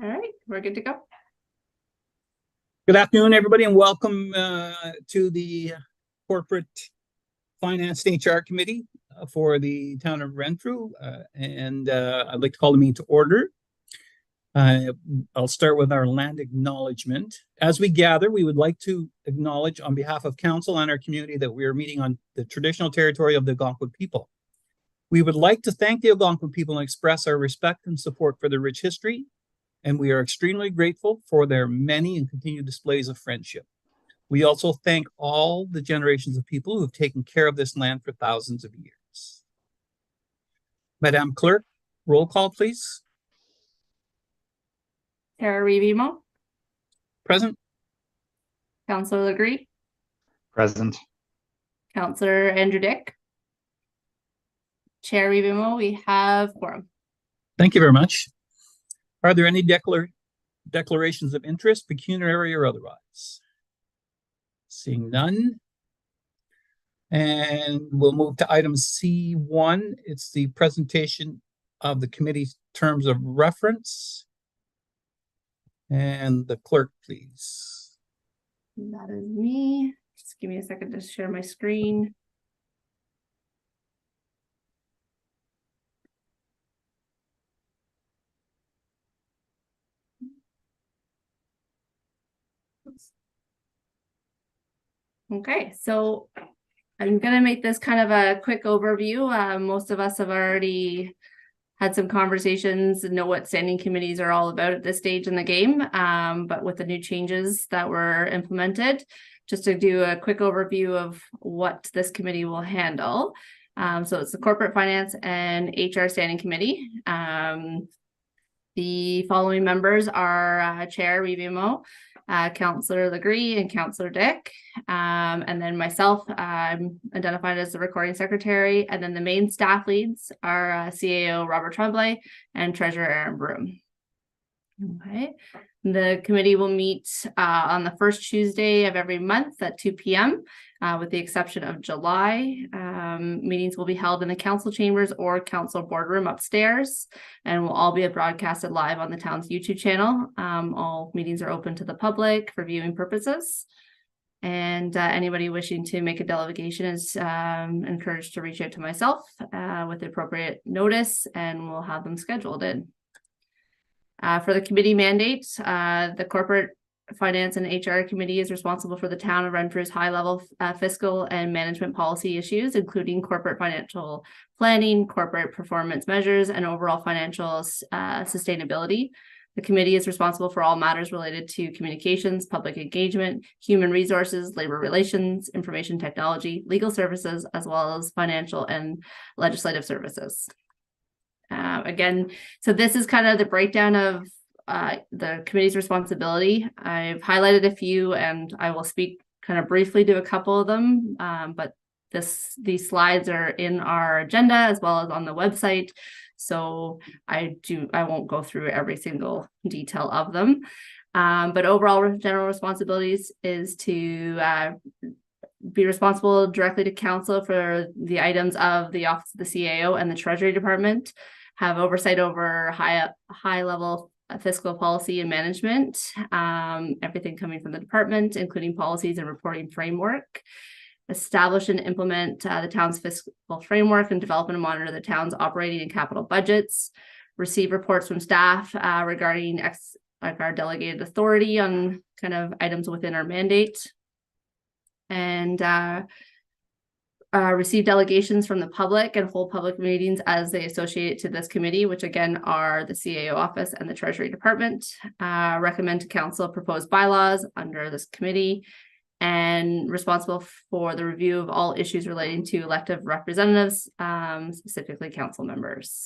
All right, we're good to go. Good afternoon, everybody, and welcome to the Corporate Finance and HR Committee for the town of Renfrew. I'd like to call the meeting to order. I'll start with our land acknowledgement. As we gather, we would like to acknowledge on behalf of council and our community that we are meeting on the traditional territory of the Algonquin people. We would like to thank the Algonquin people and express our respect and support for their rich history, and we are extremely grateful for their many and continued displays of friendship. We also thank all the generations of people who have taken care of this land for thousands of years. Madam Clerk, roll call, please. Tara Revimo. Present. Councillor Legree. Present. Councillor Andrew Dick. Chair Revimo, we have quorum. Thank you very much. Are there any declarations of interest, pecuniary or otherwise? Seeing none. And we'll move to item C1. It's the presentation of the committee's terms of reference. And the clerk, please. That is me. Just give me a second to share my screen. Okay, so I'm going to make this kind of a quick overview. Most of us have already had some conversations and know what standing committees are all about at this stage in the game. But with the new changes that were implemented, just to do a quick overview of what this committee will handle. So it's the Corporate Finance and HR Standing Committee. The following members are Chair Revimo, Councillor Legree, and Councillor Dick. And then myself, I'm identified as the recording secretary. And then the main staff leads are CAO Robert Tremblay and Treasurer Aaron Broom. Okay. The committee will meet on the first Tuesday of every month at 2 p.m. With the exception of July. Meetings will be held in the council chambers or council boardroom upstairs and will all be broadcasted live on the town's YouTube channel. All meetings are open to the public for viewing purposes. And anybody wishing to make a delegation is encouraged to reach out to myself with the appropriate notice, and we'll have them scheduled in. For the committee mandate, the Corporate Finance and HR Committee is responsible for the town of Renfrew's high-level fiscal and management policy issues, including corporate financial planning, corporate performance measures, and overall financial sustainability. The committee is responsible for all matters related to communications, public engagement, human resources, labor relations, information technology, legal services, as well as financial and legislative services. Again, so this is kind of the breakdown of the committee's responsibility. I've highlighted a few and I will speak kind of briefly to a couple of them, but these slides are in our agenda as well as on the website. So I won't go through every single detail of them. But overall general responsibilities is to be responsible directly to council for the items of the Office of the CAO and the Treasury Department, have oversight over high level fiscal policy and management, everything coming from the department, including policies and reporting framework, establish and implement the town's fiscal framework, and develop and monitor the town's operating and capital budgets, receive reports from staff regarding our delegated authority on kind of items within our mandate, and receive delegations from the public and hold public meetings as they associate to this committee, which again are the CAO office and the Treasury Department, recommend to council proposed bylaws under this committee, and responsible for the review of all issues relating to elective representatives, specifically council members.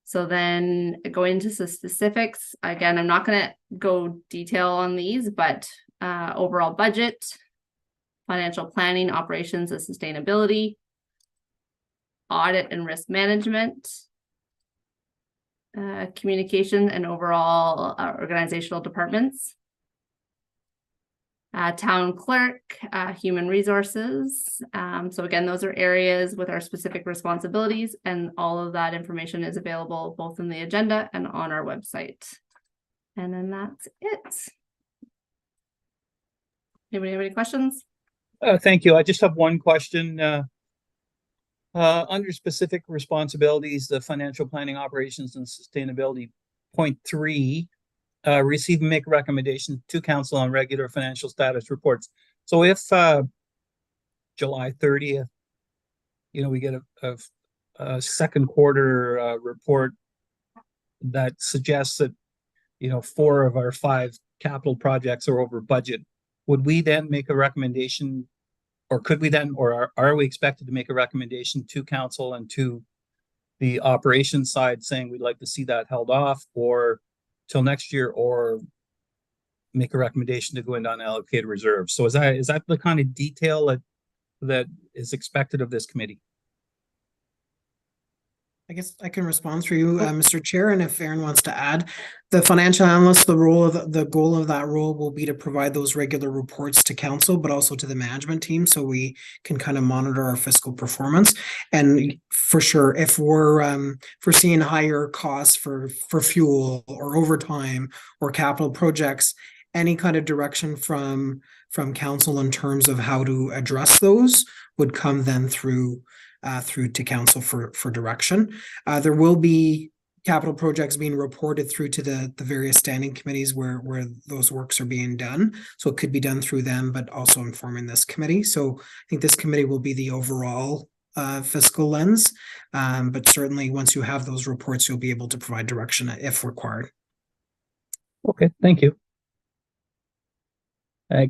So then going into the specifics, again, I'm not going to go detail on these, but overall budget, financial planning, operations and sustainability, audit and risk management, communication and overall organizational departments, town clerk, human resources. So again, those are areas with our specific responsibilities, and all of that information is available both in the agenda and on our website. And then that's it. Anybody have any questions? Thank you. I just have one question. Under specific responsibilities, the financial planning, operations, and sustainability, point 3, receive and make recommendations to council on regular financial status reports. So if July 30th, we get a second quarter report that suggests that 4 of our 5 capital projects are over budget, would we then make a recommendation, or could we then, or are we expected to make a recommendation to council and to the operations side saying we'd like to see that held off or till next year, or make a recommendation to go into unallocated reserves? So is that the kind of detail that is expected of this committee? I guess I can respond for you, Mr. Chair, and if Aaron wants to add, the financial analyst, the goal of that role will be to provide those regular reports to council, but also to the management team, so we can kind of monitor our fiscal performance. And for sure, if we're seeing higher costs for fuel or overtime or capital projects, any kind of direction from council in terms of how to address those would come then through to council for direction. There will be capital projects being reported through to the various standing committees where those works are being done. So it could be done through them, but also informing this committee. So I think this committee will be the overall fiscal lens. But certainly once you have those reports, you'll be able to provide direction if required. Okay, thank you.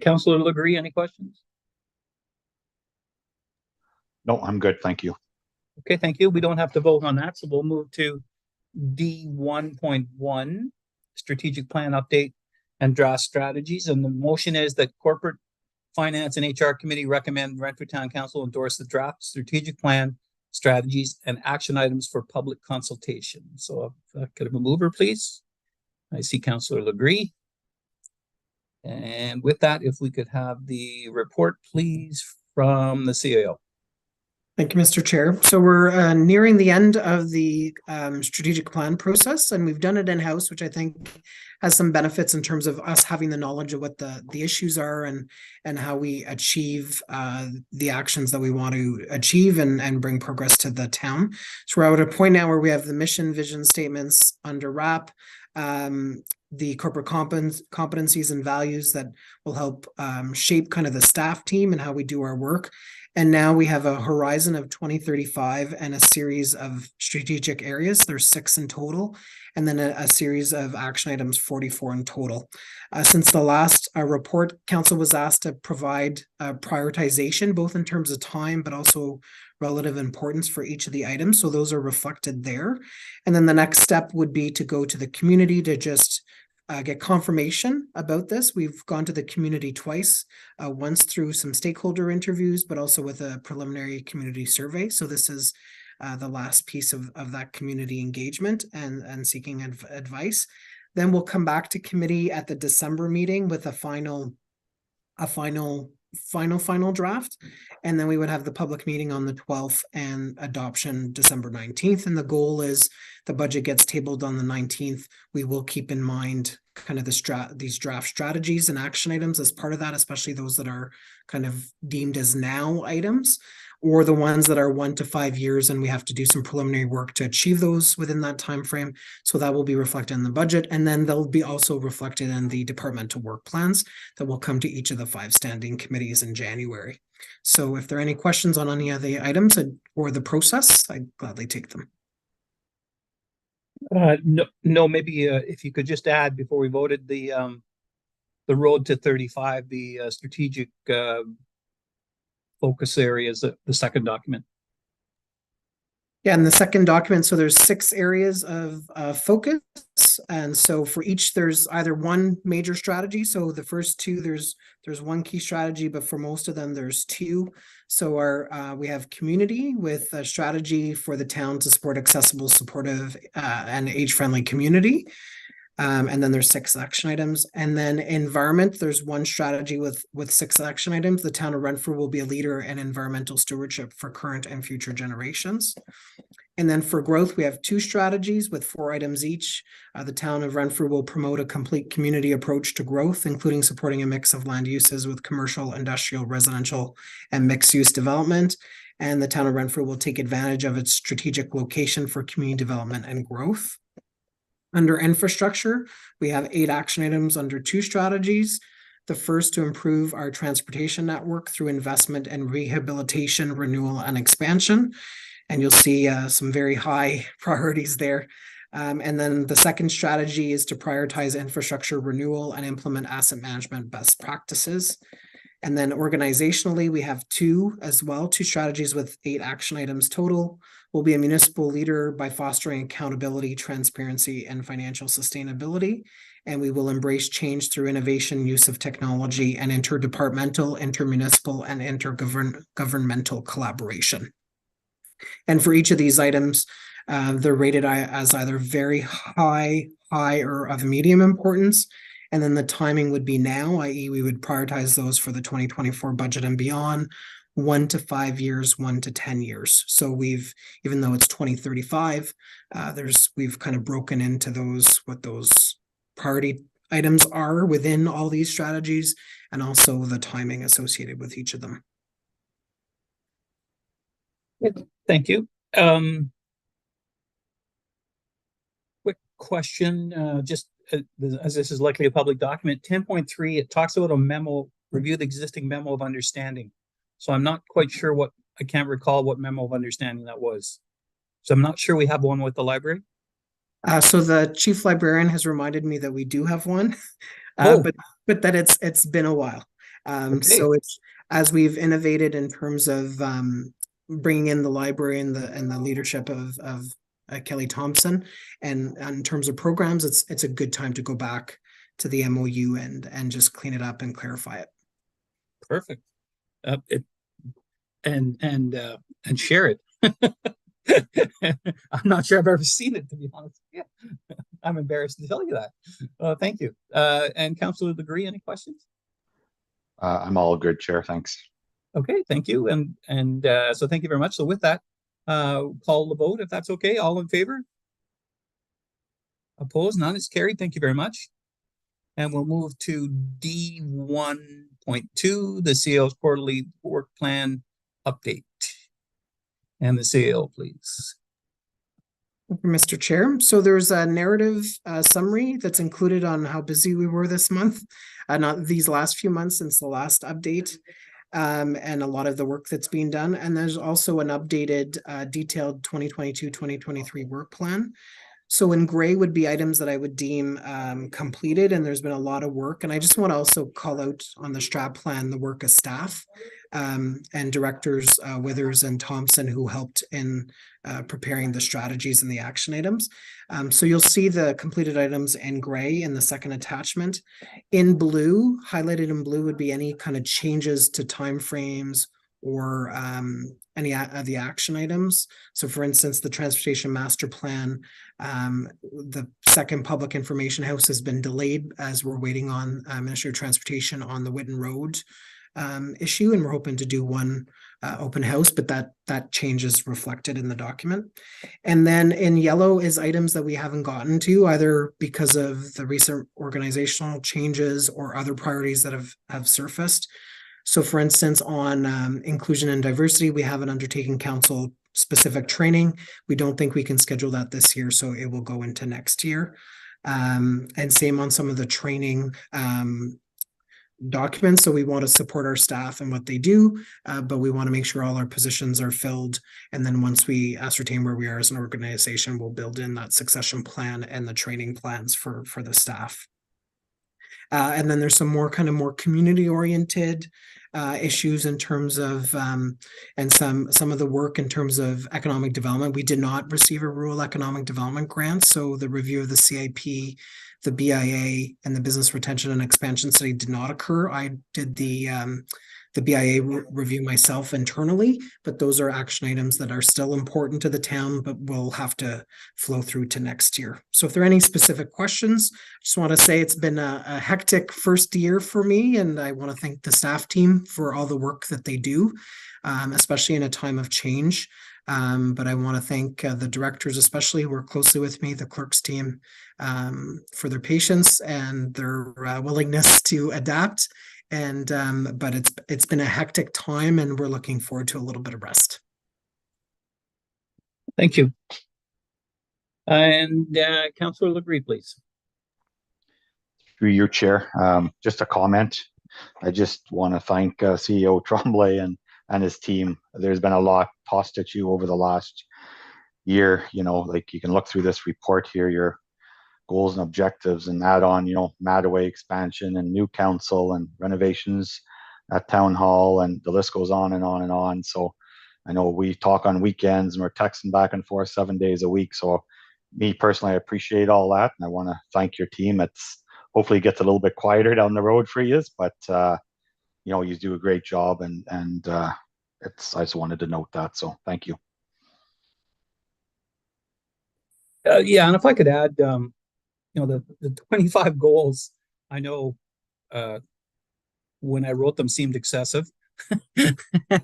Councillor Legree, any questions? No, I'm good. Thank you. Okay, thank you. We don't have to vote on that, so we'll move to D1.1, strategic plan update and draft strategies. And the motion is that corporate finance and HR committee recommend Renfrew Town Council endorse the draft strategic plan, strategies, and action items for public consultation. So could I have a mover, please? I see Councillor Legree. And with that, if we could have the report, please, from the CAO. Thank you, Mr. Chair. So we're nearing the end of the strategic plan process, and we've done it in-house, which I think has some benefits in terms of us having the knowledge of what the issues are and how we achieve the actions that we want to achieve and bring progress to the town. So we're at a point now where we have the mission, vision statements under wrap, the corporate competencies and values that will help shape kind of the staff team and how we do our work. And now we have a horizon of 2035 and a series of strategic areas. There's 6 in total, and then a series of action items, 44 in total. Since the last report, council was asked to provide prioritization, both in terms of time, but also relative importance for each of the items. So those are reflected there. And then the next step would be to go to the community to just get confirmation about this. We've gone to the community twice, once through some stakeholder interviews, but also with a preliminary community survey. So this is the last piece of that community engagement and seeking advice. Then we'll come back to committee at the December meeting with a final draft, and then we would have the public meeting on the 12th and adoption December 19th. And the goal is the budget gets tabled on the 19th. We will keep in mind kind of these draft strategies and action items as part of that, especially those that are kind of deemed as now items, or the ones that are 1 to 5 years, and we have to do some preliminary work to achieve those within that time frame. So that will be reflected in the budget, and then they'll be also reflected in the departmental work plans that will come to each of the 5 standing committees in January. So if there are any questions on any of the items or the process, I'd gladly take them. No, maybe if you could just add before we voted the road to 35, the strategic focus areas, the second document. Yeah, in the second document, so there's 6 areas of focus, and so for each there's either one major strategy. So the first 2 there's one key strategy, but for most of them there's 2. So we have community with a strategy for the town to support accessible, supportive, and age-friendly community. And then there's 6 action items. And then environment, there's 1 strategy with 6 action items. The town of Renfrew will be a leader in environmental stewardship for current and future generations. And then for growth, we have 2 strategies with 4 items each. The town of Renfrew will promote a complete community approach to growth, including supporting a mix of land uses with commercial, industrial, residential, and mixed-use development. And the town of Renfrew will take advantage of its strategic location for community development and growth. Under infrastructure, we have 8 action items under 2 strategies. The first, to improve our transportation network through investment and rehabilitation, renewal, and expansion. And you'll see some very high priorities there. And then the second strategy is to prioritize infrastructure renewal and implement asset management best practices. And then organizationally, we have 2 as well, 2 strategies with 8 action items total. We'll be a municipal leader by fostering accountability, transparency, and financial sustainability. And we will embrace change through innovation, use of technology, and interdepartmental, intermunicipal, and intergovernmental collaboration. And for each of these items, they're rated as either very high, or of medium importance. And then the timing would be now, i.e. we would prioritize those for the 2024 budget and beyond, 1 to 5 years, 1 to 10 years. So we've, even though it's 2035, we've kind of broken into those, what those priority items are within all these strategies, and also the timing associated with each of them. Thank you. Quick question, just as this is likely a public document, 10.3, it talks about a memo, review the existing memo of understanding. So I'm not quite sure I can't recall what memo of understanding that was. So I'm not sure we have one with the library. So the chief librarian has reminded me that we do have one, but that it's been a while. Okay. So it's, as we've innovated in terms of bringing in the library and the leadership of Kelly Thompson, and in terms of programs, it's a good time to go back to the MOU and just clean it up and clarify it. Perfect. And share it. I'm not sure I've ever seen it, to be honest. Yeah, I'm embarrassed to tell you that. Thank you. And Councillor Legree, any questions? I'm all good, Chair. Thanks. Okay, thank you. And so thank you very much. So with that, call the vote if that's okay. All in favor? Opposed? None. It's carried. Thank you very much. And we'll move to D1.2, the CAO's quarterly work plan update. And the CAO, please. Thank you, Mr. Chair. So there's a narrative summary that's included on how busy we were this month, not these last few months since the last update, and a lot of the work that's being done. And there's also an updated detailed 2022-2023 work plan. So in gray would be items that I would deem completed, and there's been a lot of work. And I just want to also call out on the strat plan the work of staff and directors Withers and Thompson, who helped in preparing the strategies and the action items. So you'll see the completed items in gray in the second attachment. In blue, highlighted in blue, would be any kind of changes to timeframes or any of the action items. So for instance, the transportation master plan, the second public information house has been delayed as we're waiting on Ministry of Transportation on the Whitten Road issue, and we're hoping to do one open house, but that change is reflected in the document. And then in yellow is items that we haven't gotten to, either because of the recent organizational changes or other priorities that have surfaced. So for instance, on inclusion and diversity, we have an undertaking council specific training. We don't think we can schedule that this year, so it will go into next year. And same on some of the training documents. So we want to support our staff and what they do, but we want to make sure all our positions are filled. And then once we ascertain where we are as an organization, we'll build in that succession plan and the training plans for the staff. And then there's some more community oriented issues in terms of and some of the work in terms of economic development. We did not receive a rural economic development grant, so the review of the CIP, the BIA, and the business retention and expansion study did not occur. I did the the BIA review myself internally, but those are action items that are still important to the town, but will have to flow through to next year. So if there are any specific questions, I just want to say it's been a hectic first year for me, and I want to thank the staff team for all the work that they do, especially in a time of change. But I want to thank the directors, especially who work closely with me, the clerks team, for their patience and their willingness to adapt. And but it's been a hectic time, and we're looking forward to a little bit of rest. Thank you. And Councillor Legree, please. Through your chair, just a comment. I just want to thank CEO Tremblay and his team. There's been a lot tossed at you over the last year. You know, like you can look through this report here, your goals and objectives, and add on, you know, Mattaway expansion and new council and renovations at Town Hall, and the list goes on and on and on. So I know we talk on weekends and we're texting back and forth 7 days a week. So me personally, I appreciate all that, and I want to thank your team. It's hopefully it gets a little bit quieter down the road for you, but you know, you do a great job, and it's, I just wanted to note that. So thank you. Yeah, and if I could add, you know, the 25 goals, I know when I wrote them seemed excessive.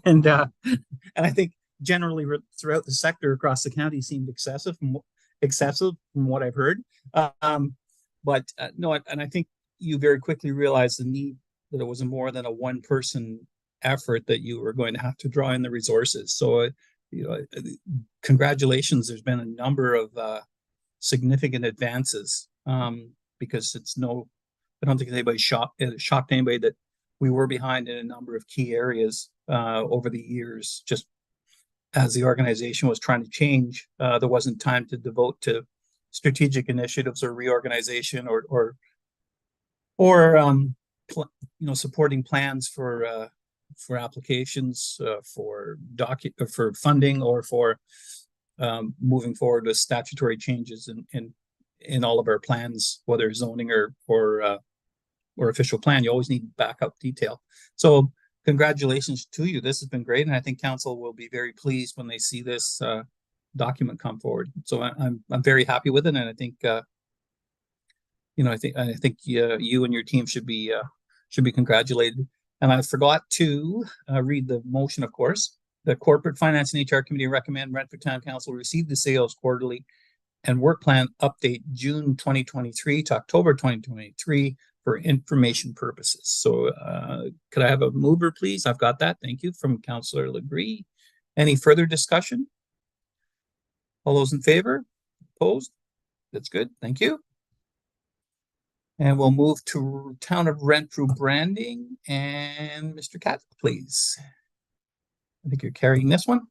and I think generally throughout the sector across the county seemed excessive from what I've heard. But no, and I think you very quickly realized the need that it was more than a one-person effort, that you were going to have to draw in the resources. So, you know, congratulations. There's been a number of significant advances, because it's I don't think anybody shocked anybody that we were behind in a number of key areas over the years. Just as the organization was trying to change, there wasn't time to devote to strategic initiatives or reorganization or you know, supporting plans for applications for funding, or for moving forward with statutory changes in all of our plans, whether zoning or official plan. You always need backup detail. So congratulations to you. This has been great, and I think council will be very pleased when they see this document come forward. So I'm very happy with it, and I think you know, I think you and your team should be congratulated. And I forgot to read the motion, of course. The Corporate Finance and HR Committee recommend Renfrew Town Council receive the sales quarterly and work plan update June 2023 to October 2023 for information purposes. So could I have a mover, please? I've got that. Thank you, from Councillor Legree. Any further discussion? All those in favor? Opposed? That's good. Thank you. And we'll move to Town of Renfrew branding, and Mr. Katz, please. I think you're carrying this one.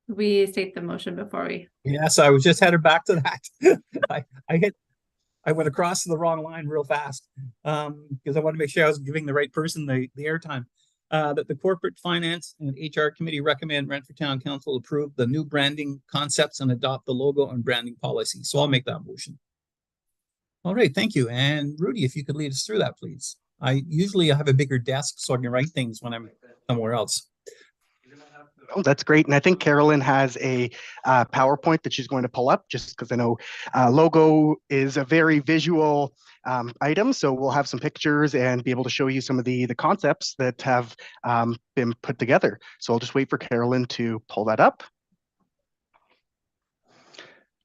We state the motion before we. Yes, I was just headed back to that. I went across the wrong line real fast because I wanted to make sure I was giving the right person the airtime. That the Corporate Finance and HR Committee recommend Renfrew Town Council approve the new branding concepts and adopt the logo and branding policy. So I'll make that motion. All right, thank you. And Rudy, if you could lead us through that, please. I usually have a bigger desk so I can write things when I'm somewhere else. Oh, that's great. And I think Carolyn has a PowerPoint that she's going to pull up, just because I know logo is a very visual item. So we'll have some pictures and be able to show you some of the concepts that have been put together. So I'll just wait for Carolyn to pull that up.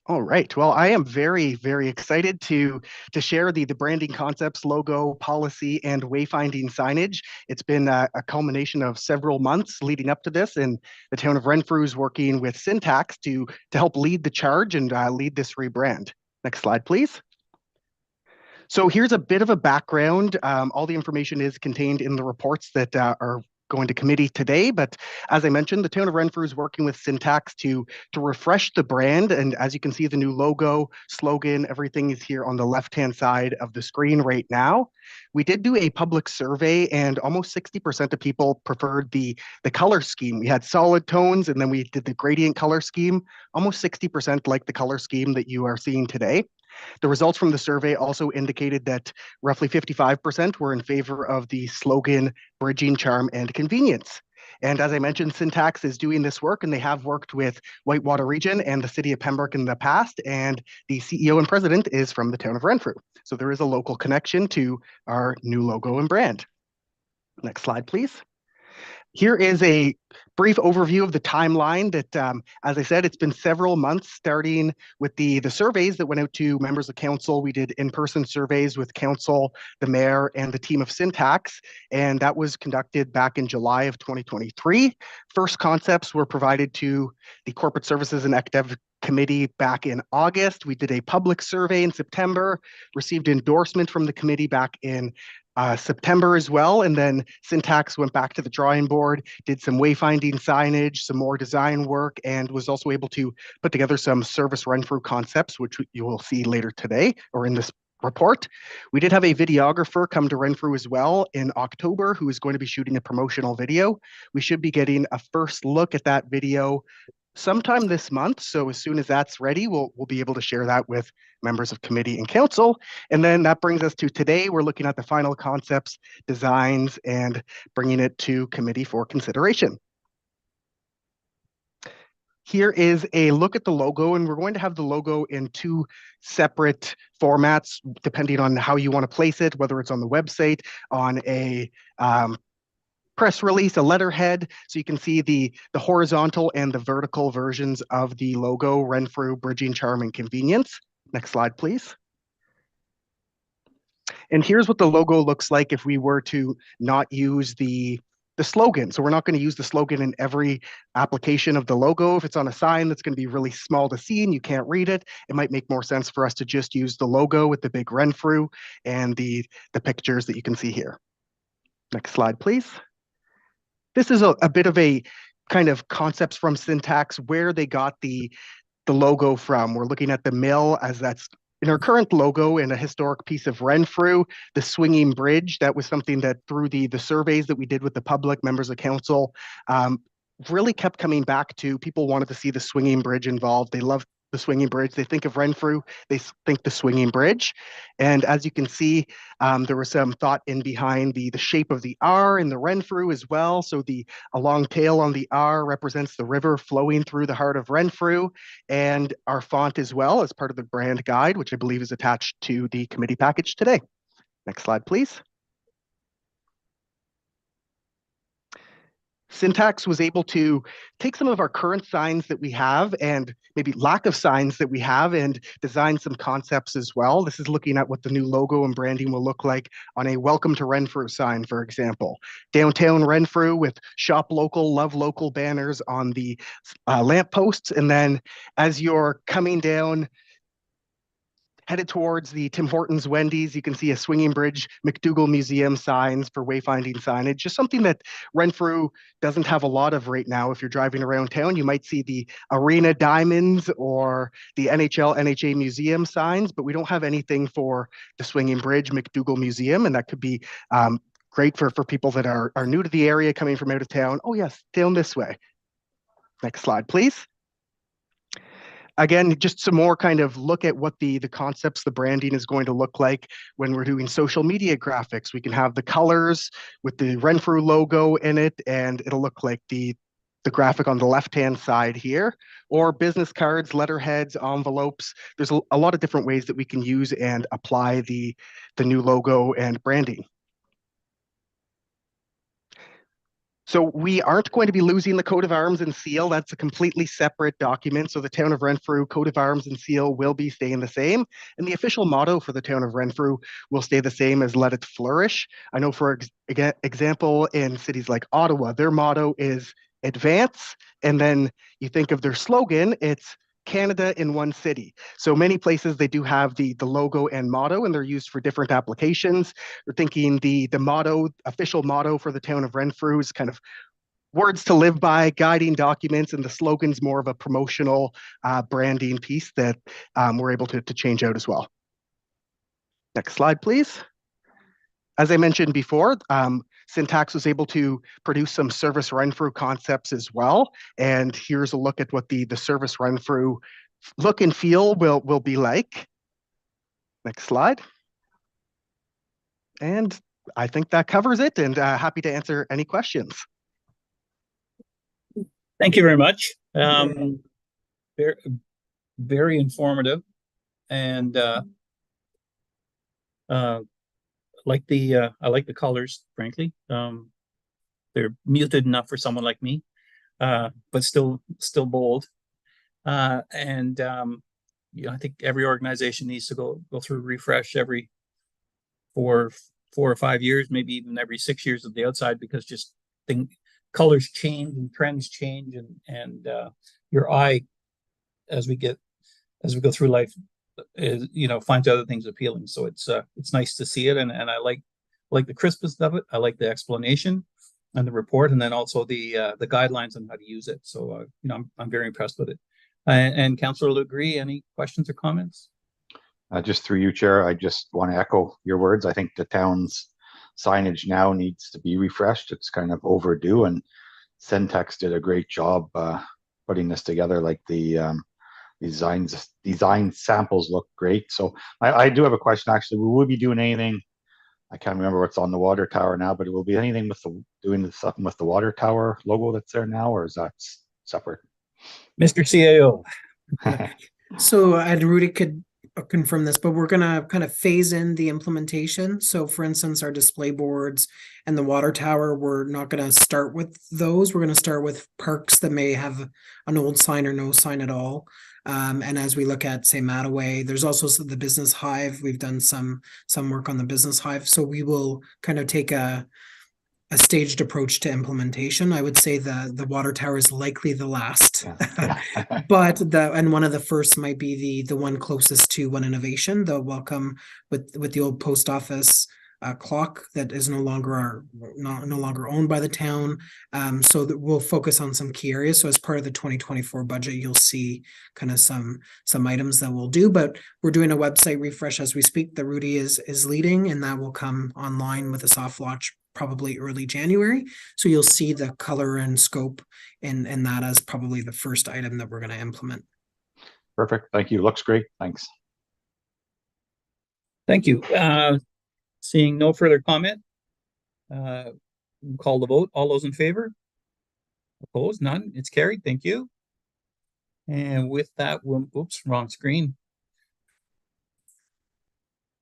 All right. Well, I am very, very excited to share the branding concepts, logo, policy, and wayfinding signage. It's been a culmination of several months leading up to this, and the town of Renfrew is working with Syntax to help lead the charge and lead this rebrand. Next slide, please. So here's a bit of a background. All the information is contained in the reports that are going to committee today, but as I mentioned, the town of Renfrew is working with Syntax to refresh the brand, and as you can see, the new logo, slogan, everything is here on the left-hand side of the screen right now. We did do a public survey, and almost 60% of people preferred the color scheme. We had solid tones, and then we did the gradient color scheme. Almost 60% like the color scheme that you are seeing today. The results from the survey also indicated that roughly 55% were in favor of the slogan, bridging charm and convenience. And as I mentioned, Syntax is doing this work, and they have worked with Whitewater Region and the city of Pembroke in the past, and the CEO and president is from the town of Renfrew. So there is a local connection to our new logo and brand. Next slide, please. Here is a brief overview of the timeline that, as I said, it's been several months, starting with the surveys that went out to members of council. We did in-person surveys with council, the mayor, and the team of Syntax, and that was conducted back in July of 2023. First concepts were provided to the Corporate Services and ECDEV Committee back in August. We did a public survey in September, received endorsement from the committee back in September as well, and then Syntax went back to the drawing board, did some wayfinding signage, some more design work, and was also able to put together some service Renfrew concepts, which you will see later today or in this report. We did have a videographer come to Renfrew as well in October who is going to be shooting a promotional video. We should be getting a first look at that video sometime this month. So as soon as that's ready, we'll be able to share that with members of committee and council. And then that brings us to today. We're looking at the final concepts, designs, and bringing it to committee for consideration. Here is a look at the logo, and we're going to have the logo in two separate formats, depending on how you want to place it, whether it's on the website, on a press release, a letterhead, so you can see the horizontal and the vertical versions of the logo, Renfrew, bridging charm and convenience. Next slide, please. And here's what the logo looks like if we were to not use the slogan. So we're not going to use the slogan in every application of the logo. If it's on a sign that's going to be really small to see and you can't read it, it might make more sense for us to just use the logo with the big Renfrew and the pictures that you can see here. Next slide, please. This is a bit of a kind of concepts from Syntax, where they got the logo from. We're looking at the mill as that's in our current logo in a historic piece of Renfrew, the swinging bridge. That was something that through the surveys that we did with the public, members of council, really kept coming back to. People wanted to see the swinging bridge involved. They love the swinging bridge. They think of Renfrew, they think the swinging bridge. And as you can see, there was some thought in behind the shape of the R in the Renfrew as well. So a long tail on the R represents the river flowing through the heart of Renfrew, and our font as well as part of the brand guide, which I believe is attached to the committee package today. Next slide, please. Syntax was able to take some of our current signs that we have and maybe lack of signs that we have and design some concepts as well. This is looking at what the new logo and branding will look like on a Welcome to Renfrew sign, for example. Downtown Renfrew with Shop Local, Love Local banners on the lampposts. And then as you're coming down, headed towards the Tim Hortons Wendy's, you can see a swinging bridge, McDougall Museum signs for wayfinding signage, just something that Renfrew doesn't have a lot of right now. If you're driving around town, you might see the Arena Diamonds or the NHL, NHA Museum signs, but we don't have anything for the swinging bridge, McDougall Museum, and that could be great for people that are new to the area, coming from out of town. Oh yes, down this way. Next slide, please. Again, just some more kind of look at what the concepts, the branding is going to look like when we're doing social media graphics. We can have the colors with the Renfrew logo in it, and it'll look like the graphic on the left-hand side here, or business cards, letterheads, envelopes. There's a lot of different ways that we can use and apply the new logo and branding. So we aren't going to be losing the coat of arms and seal. That's a completely separate document. So the Town of Renfrew coat of arms and seal will be staying the same. And the official motto for the Town of Renfrew will stay the same as Let It Flourish. I know, for example, in cities like Ottawa, their motto is Advance. And then you think of their slogan, it's Canada in one city. So many places they do have the logo and motto, and they're used for different applications. We're thinking the motto, official motto for the Town of Renfrew is kind of words to live by, guiding documents, and the slogan's more of a promotional branding piece that we're able to change out as well. Next slide, please. As I mentioned before, Syntax was able to produce some service Renfrew concepts as well. And here's a look at what the service Renfrew look and feel will be like. Next slide. And I think that covers it, and happy to answer any questions. Thank you very much. Very, very informative, and I like the colors, frankly. They're muted enough for someone like me, but still bold. And I think every organization needs to go through refresh every 4 or 5 years, maybe even every 6 years at the outside, because just colors change and trends change, and your eye, as we go through life, is, finds other things appealing. So it's nice to see it, and I like the crispness of it. I like the explanation and the report, and then also the guidelines on how to use it. So I'm very impressed with it. And Councillor Legree, any questions or comments? Just through you, Chair, I just want to echo your words. I think the town's signage now needs to be refreshed. It's kind of overdue, and Centex did a great job putting this together. Like the design samples look great. So I do have a question, actually. Will we be doing anything? I can't remember what's on the water tower now, but it will be anything with doing something with the water tower logo that's there now, or is that separate? Mr. CAO. So and Rudy could confirm this, but we're gonna kind of phase in the implementation. So for instance, our display boards and the water tower, we're not gonna start with those. We're gonna start with parks that may have an old sign or no sign at all. And as we look at, say, Mattaway, there's also the business hive. We've done some work on the business hive. So we will kind of take a staged approach to implementation. I would say the water tower is likely the last, but one of the first might be the one closest to One Innovation, the welcome with the old post office clock that is no longer owned by the town. So that we'll focus on some key areas. So as part of the 2024 budget, you'll see kind of some items that we'll do, but we're doing a website refresh as we speak that Rudy is leading, and that will come online with a soft launch probably early January. So you'll see the color and scope and that as probably the first item that we're going to implement. Perfect. Thank you. Looks great. Thanks. Thank you. Seeing no further comment, call the vote. All those in favor? Opposed? None. It's carried. Thank you. And with that, wrong screen.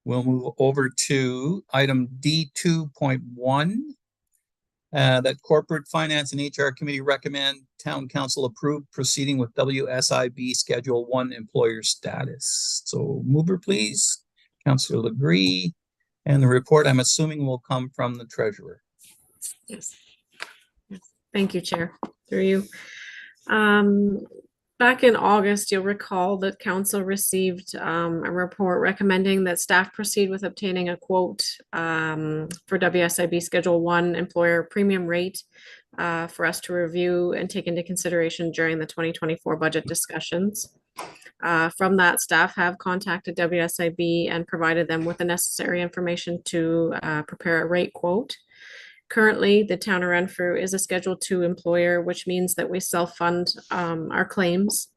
We'll move over to item D2.1, that Corporate Finance and HR Committee recommend Town Council approve proceeding with WSIB Schedule 1 employer status. So mover, please. Councillor Legree. And the report, I'm assuming, will come from the treasurer. Yes. Thank you, Chair. Through you. Back in August, you'll recall that Council received a report recommending that staff proceed with obtaining a quote for WSIB Schedule 1 employer premium rate for us to review and take into consideration during the 2024 budget discussions. From that, staff have contacted WSIB and provided them with the necessary information to prepare a rate quote. Currently, the town of Renfrew is a Schedule 2 employer, which means that we self-fund our claims.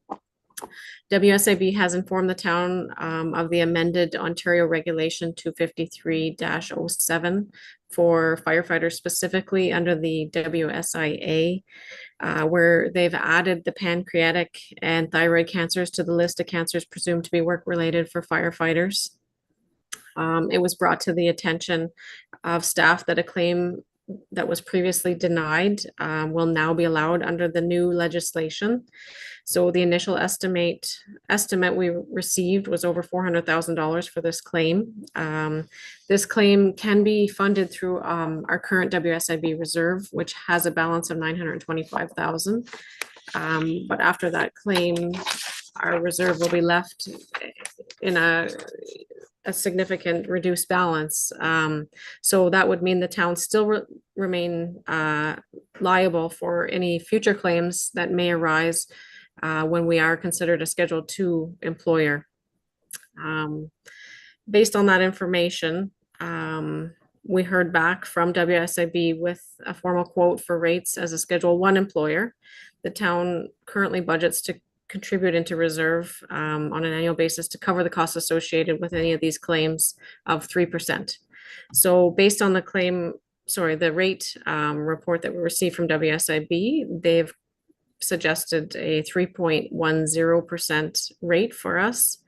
WSIB has informed the town of the amended Ontario Regulation 253-07 for firefighters, specifically under the WSIA, where they've added the pancreatic and thyroid cancers to the list of cancers presumed to be work-related for firefighters. It was brought to the attention of staff that a claim that was previously denied will now be allowed under the new legislation. So the initial estimate we received was over $400,000 for this claim. This claim can be funded through our current WSIB reserve, which has a balance of $925,000. But after that claim, our reserve will be left in a significant reduced balance. So that would mean the town still remain liable for any future claims that may arise when we are considered a Schedule 2 employer. Based on that information, we heard back from WSIB with a formal quote for rates as a Schedule 1 employer. The town currently budgets to contribute into reserve on an annual basis to cover the costs associated with any of these claims of 3%. So based on the the rate report that we received from WSIB, they've suggested a 3.10% rate for us.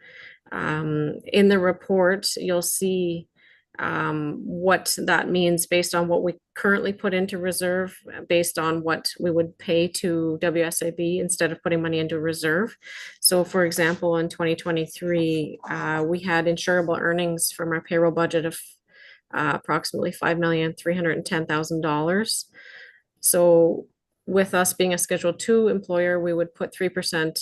In the report, you'll see what that means based on what we currently put into reserve, based on what we would pay to WSIB instead of putting money into reserve. So for example, in 2023, we had insurable earnings from our payroll budget of approximately $5,310,000. So with us being a Schedule II employer, we would put 3%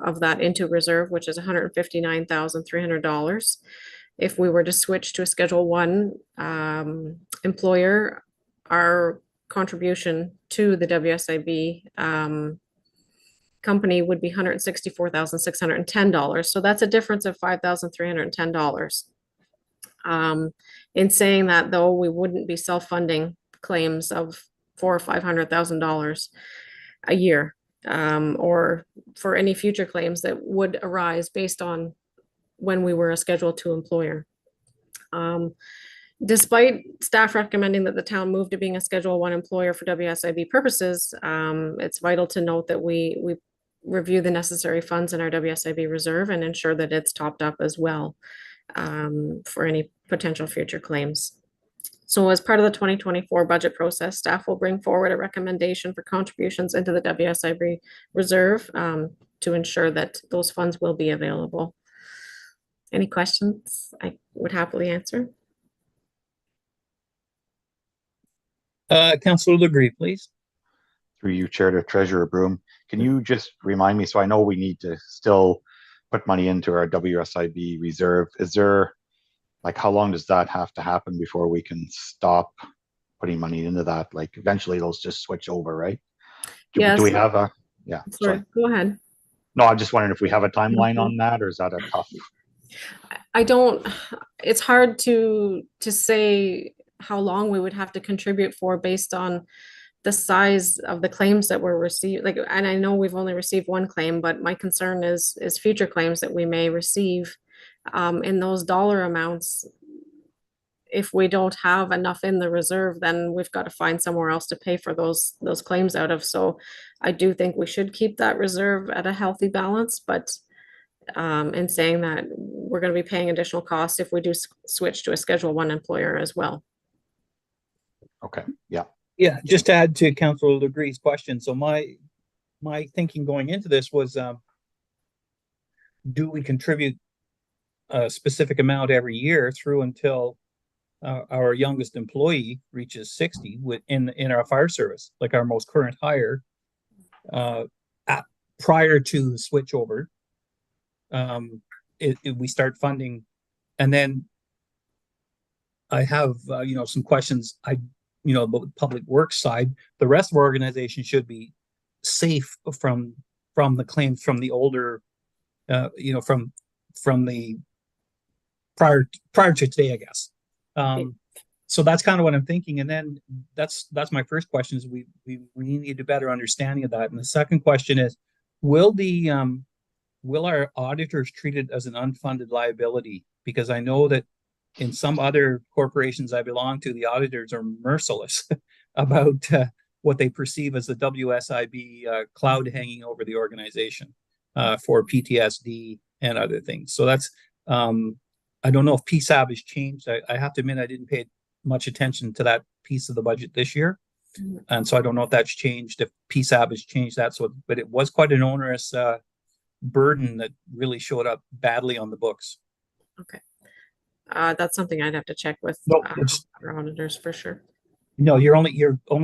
of that into reserve, which is $159,300. If we were to switch to a Schedule I employer, our contribution to the WSIB company would be $164,610. So that's a difference of $5,310. In saying that, though, we wouldn't be self-funding claims of $400,000 or $500,000 a year, or for any future claims that would arise based on when we were a Schedule II employer. Despite staff recommending that the town move to being a Schedule I employer for WSIB purposes, it's vital to note that we review the necessary funds in our WSIB reserve and ensure that it's topped up as well for any potential future claims. So as part of the 2024 budget process, staff will bring forward a recommendation for contributions into the WSIB reserve to ensure that those funds will be available. Any questions? I would happily answer. Councillor Legree, please. Through you, Chair, to Treasurer Broom, can you just remind me, so I know we need to still put money into our WSIB reserve. Is there, like, how long does that have to happen before we can stop putting money into that? Like, eventually those just switch over, right? Yes. Do we have a, yeah. Sorry, go ahead. No, I'm just wondering if we have a timeline on that, or is that a tough? I don't, it's hard to say how long we would have to contribute for based on the size of the claims that were received. Like, and I know we've only received one claim, but my concern is future claims that we may receive in those dollar amounts. If we don't have enough in the reserve, then we've got to find somewhere else to pay for those claims out of. So I do think we should keep that reserve at a healthy balance, but in saying that, we're going to be paying additional costs if we do switch to a Schedule I employer as well. Okay, yeah. Yeah, just to add to Councillor Legree's question. So my thinking going into this was, do we contribute a specific amount every year through until our youngest employee reaches 60 in our fire service, like our most current hire, prior to the switchover? We start funding, and then I have some questions. About the public works side. The rest of our organization should be safe from the claims from the older, from the prior to today, I guess. So that's kind of what I'm thinking. And then that's my first question, is we need a better understanding of that. And the second question is, will our auditors treat it as an unfunded liability? Because I know that in some other corporations I belong to, the auditors are merciless about what they perceive as the WSIB cloud hanging over the organization for PTSD and other things. So that's, I don't know if PSAB has changed. I have to admit, I didn't pay much attention to that piece of the budget this year. And so I don't know if that's changed, if PSAB has changed that. So, but it was quite an onerous burden that really showed up badly on the books. Okay. That's something I'd have to check with our auditors for sure. No, you're only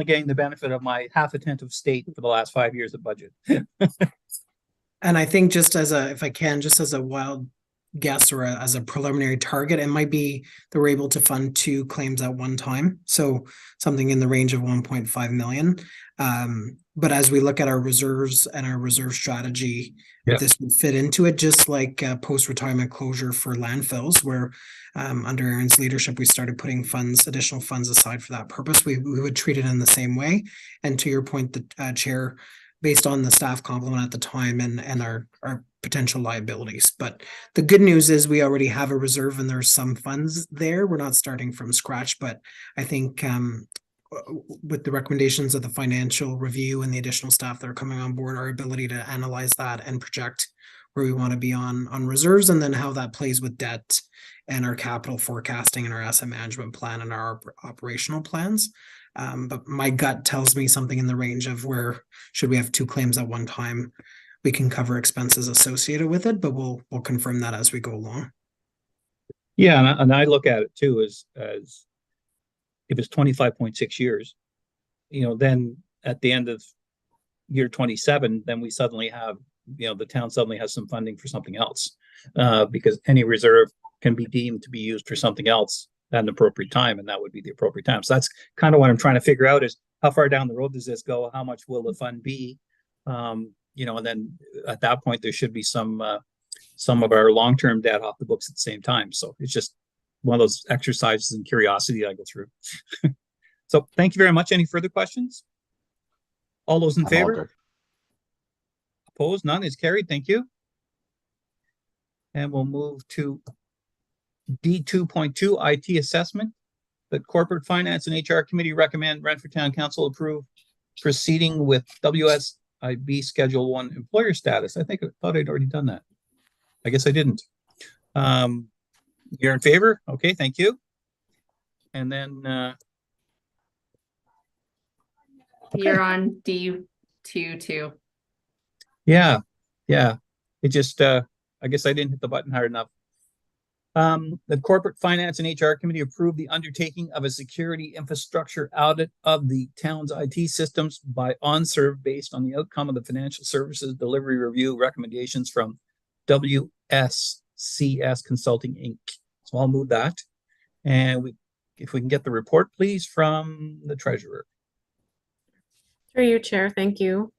getting the benefit of my half attentive state for the last 5 years of budget. And I think just as a wild guess, or as a preliminary target, it might be that we're able to fund 2 claims at one time. So something in the range of 1.5 million. But as we look at our reserves and our reserve strategy, this would fit into it, just like post-retirement closure for landfills, where under Aaron's leadership, we started putting additional funds aside for that purpose. We would treat it in the same way. And to your point, the chair, based on the staff complement at the time and our potential liabilities. But the good news is we already have a reserve and there's some funds there. We're not starting from scratch, but I think with the recommendations of the financial review and the additional staff that are coming on board, our ability to analyze that and project where we want to be on reserves, and then how that plays with debt and our capital forecasting and our asset management plan and our operational plans. But my gut tells me something in the range of where, should we have 2 claims at one time, we can cover expenses associated with it, but we'll confirm that as we go along. Yeah, and I look at it too as if it's 25.6 years, then at the end of year 27, then we suddenly have, the town suddenly has some funding for something else, because any reserve can be deemed to be used for something else at an appropriate time, and that would be the appropriate time. So that's kind of what I'm trying to figure out, is how far down the road does this go? How much will the fund be? And then at that point, there should be some of our long-term debt off the books at the same time. So it's just one of those exercises in curiosity I go through. So thank you very much. Any further questions? All those in favor? Opposed? None is carried. Thank you. And we'll move to D2.2 IT assessment. The Corporate Finance and HR Committee recommend Renfrew Town Council approve proceeding with WSIB Schedule 1 employer status. I thought I'd already done that. I guess I didn't. You're in favor? Okay, thank you. And then You're on D2 too. Yeah. It just I guess I didn't hit the button hard enough. The Corporate Finance and HR Committee approved the undertaking of a security infrastructure audit of the town's IT systems by OnServe based on the outcome of the Financial Services Delivery Review recommendations from WSCS Consulting, Inc. So I'll move that. And if we can get the report, please, from the treasurer. Through you, Chair. Thank you.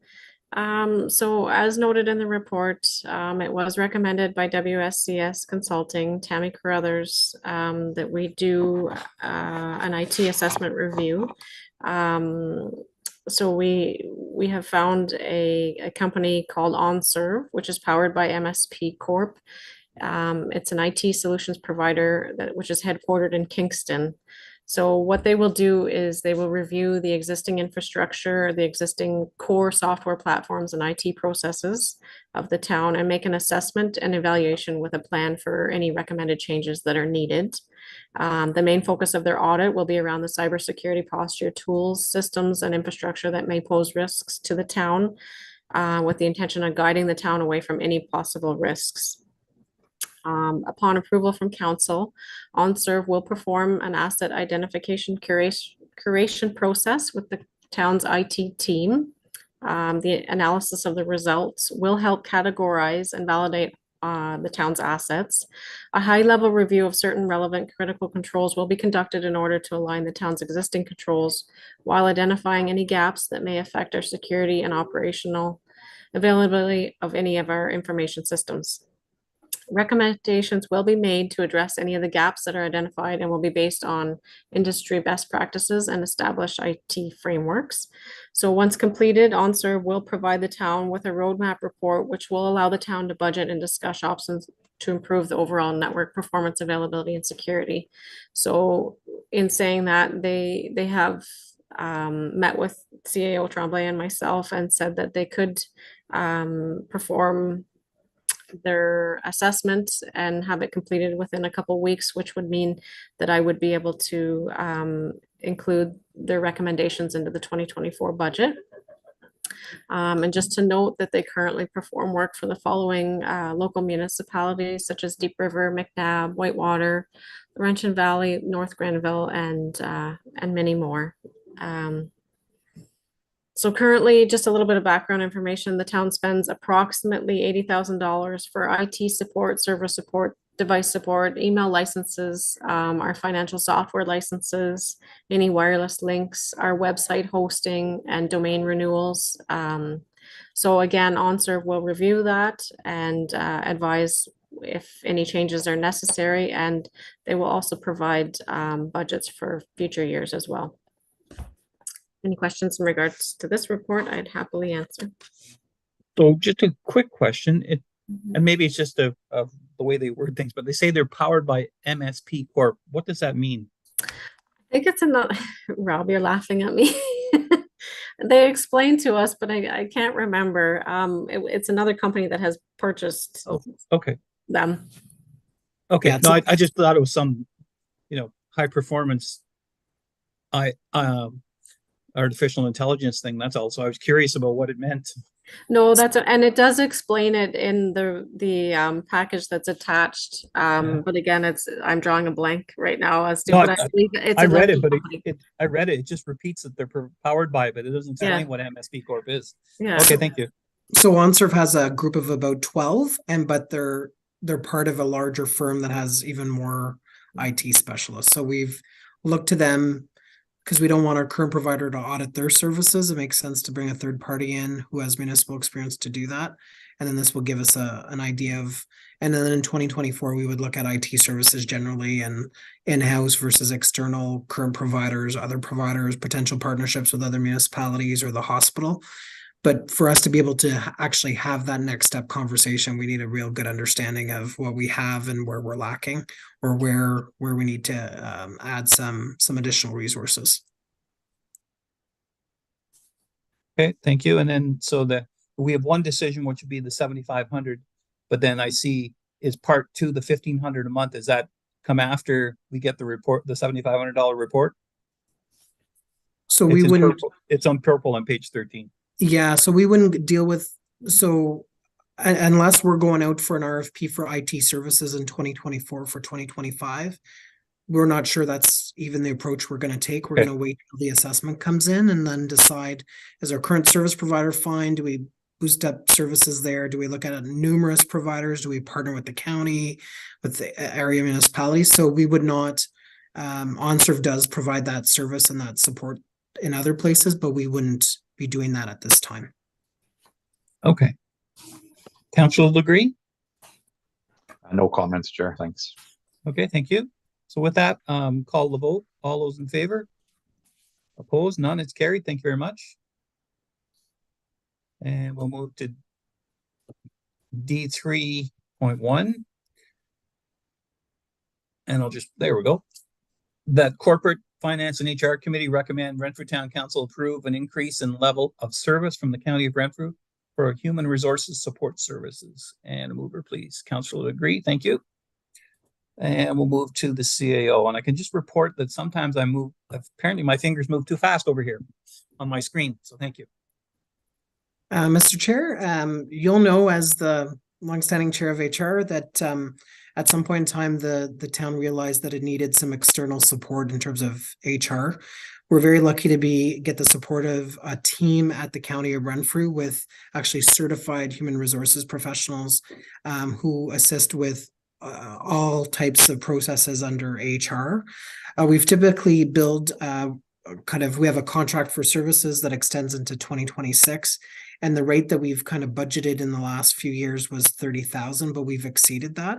So as noted in the report, it was recommended by WSCS Consulting, Tammy Carruthers, that we do an IT assessment review. So we have found a company called OnServe, which is powered by MSP Corp. It's an IT solutions provider which is headquartered in Kingston. So what they will do is they will review the existing infrastructure, the existing core software platforms and IT processes of the town, and make an assessment and evaluation with a plan for any recommended changes that are needed. The main focus of their audit will be around the cybersecurity posture, tools, systems, and infrastructure that may pose risks to the town, with the intention of guiding the town away from any possible risks. Upon approval from council, OnServe will perform an asset identification curation process with the town's IT team. The analysis of the results will help categorize and validate the town's assets. A high-level review of certain relevant critical controls will be conducted in order to align the town's existing controls while identifying any gaps that may affect our security and operational availability of any of our information systems. Recommendations will be made to address any of the gaps that are identified and will be based on industry best practices and established IT frameworks. So once completed, OnServe will provide the town with a roadmap report, which will allow the town to budget and discuss options to improve the overall network performance, availability, and security. So in saying that, they have met with CAO Tremblay and myself and said that they could perform their assessment and have it completed within a couple of weeks, which would mean that I would be able to include their recommendations into the 2024 budget. And just to note that they currently perform work for the following local municipalities, such as Deep River, McNabb, Whitewater, Laurentian Valley, North Granville, and many more. So currently, just a little bit of background information, the town spends approximately $80,000 for IT support, server support, device support, email licenses, our financial software licenses, any wireless links, our website hosting, and domain renewals. So again, OnServe will review that and advise if any changes are necessary, and they will also provide budgets for future years as well. Any questions in regards to this report, I'd happily answer. So just a quick question, and maybe it's just the way they word things, but they say they're powered by MSP Corp. What does that mean? I think it's another, Rob, you're laughing at me. They explained to us, but I can't remember. It's another company that has purchased Okay. them. Okay. Yeah, No, I just thought it was some, high performance artificial intelligence thing. That's all. So I was curious about what it meant. No, and it does explain it in the package that's attached. But again, I'm drawing a blank right now as to No, what I believe it's I read it, another but company. I read it. It just repeats that they're powered by, but it doesn't explain what MSP Corp is. Yeah. Okay, thank you. So OnServe has a group of about 12, but they're part of a larger firm that has even more IT specialists. So we've looked to them because we don't want our current provider to audit their services. It makes sense to bring a third party in who has municipal experience to do that. And then this will give us an idea of, and then in 2024, we would look at IT services generally and in-house versus external, current providers, other providers, potential partnerships with other municipalities or the hospital. But for us to be able to actually have that next step conversation, we need a real good understanding of what we have and where we're lacking, or where we need to add some additional resources. Okay, thank you. And then we have one decision, which would be the 7,500, but then I see is part 2, the 1,500 a month. Does that come after we get the report, the $7,500 report? So we wouldn't. It's on purple on page 13. Yeah, so we wouldn't deal with, unless we're going out for an RFP for IT services in 2024 for 2025, we're not sure that's even the approach we're going to take. We're going to wait till the assessment comes in and then decide, is our current service provider fine? Do we boost up services there? Do we look at numerous providers? Do we partner with the county, with the area municipalities? So we would not, OnServe does provide that service and that support in other places, but we wouldn't be doing that at this time. Okay. Councillor Legree? No comments, Chair. Thanks. Okay, thank you. So with that, call the vote. All those in favor? Opposed? None. It's carried. Thank you very much. And we'll move to D3.1. And there we go. That corporate Finance and HR Committee recommend Renfrew Town Council approve an increase in level of service from the County of Renfrew for human resources support services. And a mover, please. Councillor Legree, thank you. And we'll move to the CAO. And I can just report that sometimes apparently my fingers move too fast over here on my screen. So thank you. Mr. Chair, you'll know as the longstanding chair of HR that at some point in time, the town realized that it needed some external support in terms of HR. We're very lucky to get the support of a team at the County of Renfrew with actually certified human resources professionals who assist with all types of processes under HR. We've typically billed we have a contract for services that extends into 2026. And the rate that we've kind of budgeted in the last few years was 30,000, but we've exceeded that.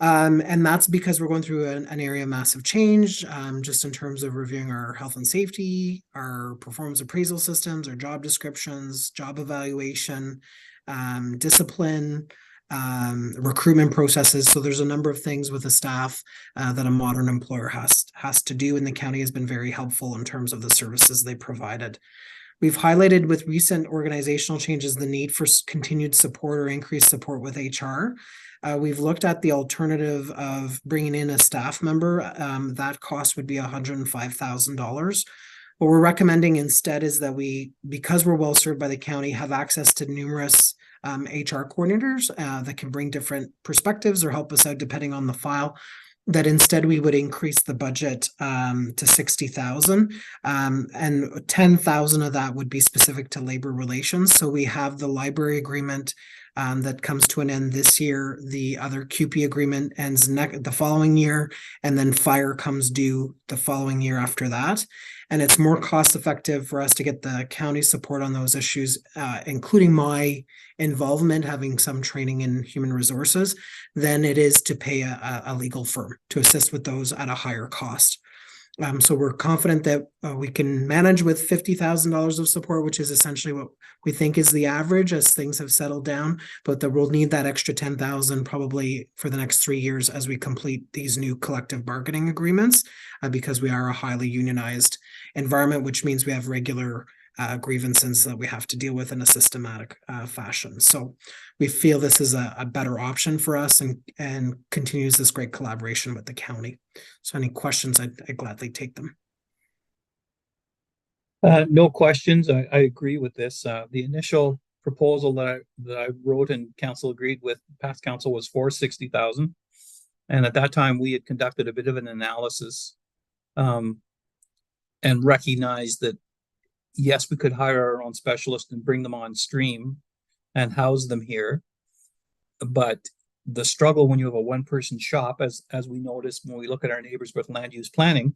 And that's because we're going through an area of massive change, just in terms of reviewing our health and safety, our performance appraisal systems, our job descriptions, job evaluation, discipline, recruitment processes. So there's a number of things with the staff that a modern employer has to do, and the county has been very helpful in terms of the services they provided. We've highlighted with recent organizational changes the need for continued support or increased support with HR. We've looked at the alternative of bringing in a staff member. That cost would be $105,000. What we're recommending instead is that because we're well served by the county, have access to numerous HR coordinators that can bring different perspectives or help us out depending on the file. That instead we would increase the budget to 60,000, and 10,000 of that would be specific to labor relations. So we have the library agreement that comes to an end this year. The other QP agreement ends the following year, and then fire comes due the following year after that. And it's more cost effective for us to get the county support on those issues, including my involvement, having some training in human resources, than it is to pay a legal firm to assist with those at a higher cost. So we're confident that we can manage with $50,000 of support, which is essentially what we think is the average as things have settled down. But that we'll need that extra 10,000 probably for the next 3 years as we complete these new collective bargaining agreements, because we are a highly unionized environment, which means we have regular grievances that we have to deal with in a systematic fashion. So we feel this is a better option for us and continues this great collaboration with the county. So any questions, I'd gladly take them. No questions. I agree with this. The initial proposal that I wrote and council agreed with, past council, was for 60,000. And at that time, we had conducted a bit of an analysis and recognized that, yes, we could hire our own specialist and bring them on stream and house them here. But the struggle when you have a one-person shop, as we noticed when we look at our neighbors with land use planning,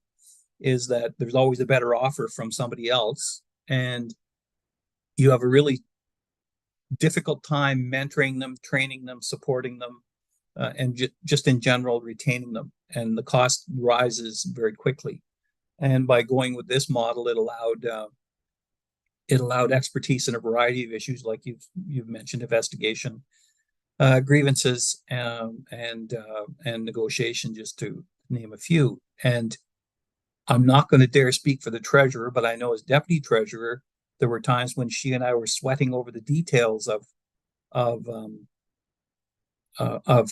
is that there's always a better offer from somebody else. And you have a really difficult time mentoring them, training them, supporting them, and just in general, retaining them. And the cost rises very quickly. And by going with this model, it allowed expertise in a variety of issues, like you've mentioned, investigation, grievances, and negotiation, just to name a few. And I'm not going to dare speak for the treasurer, but I know as deputy treasurer, there were times when she and I were sweating over the details of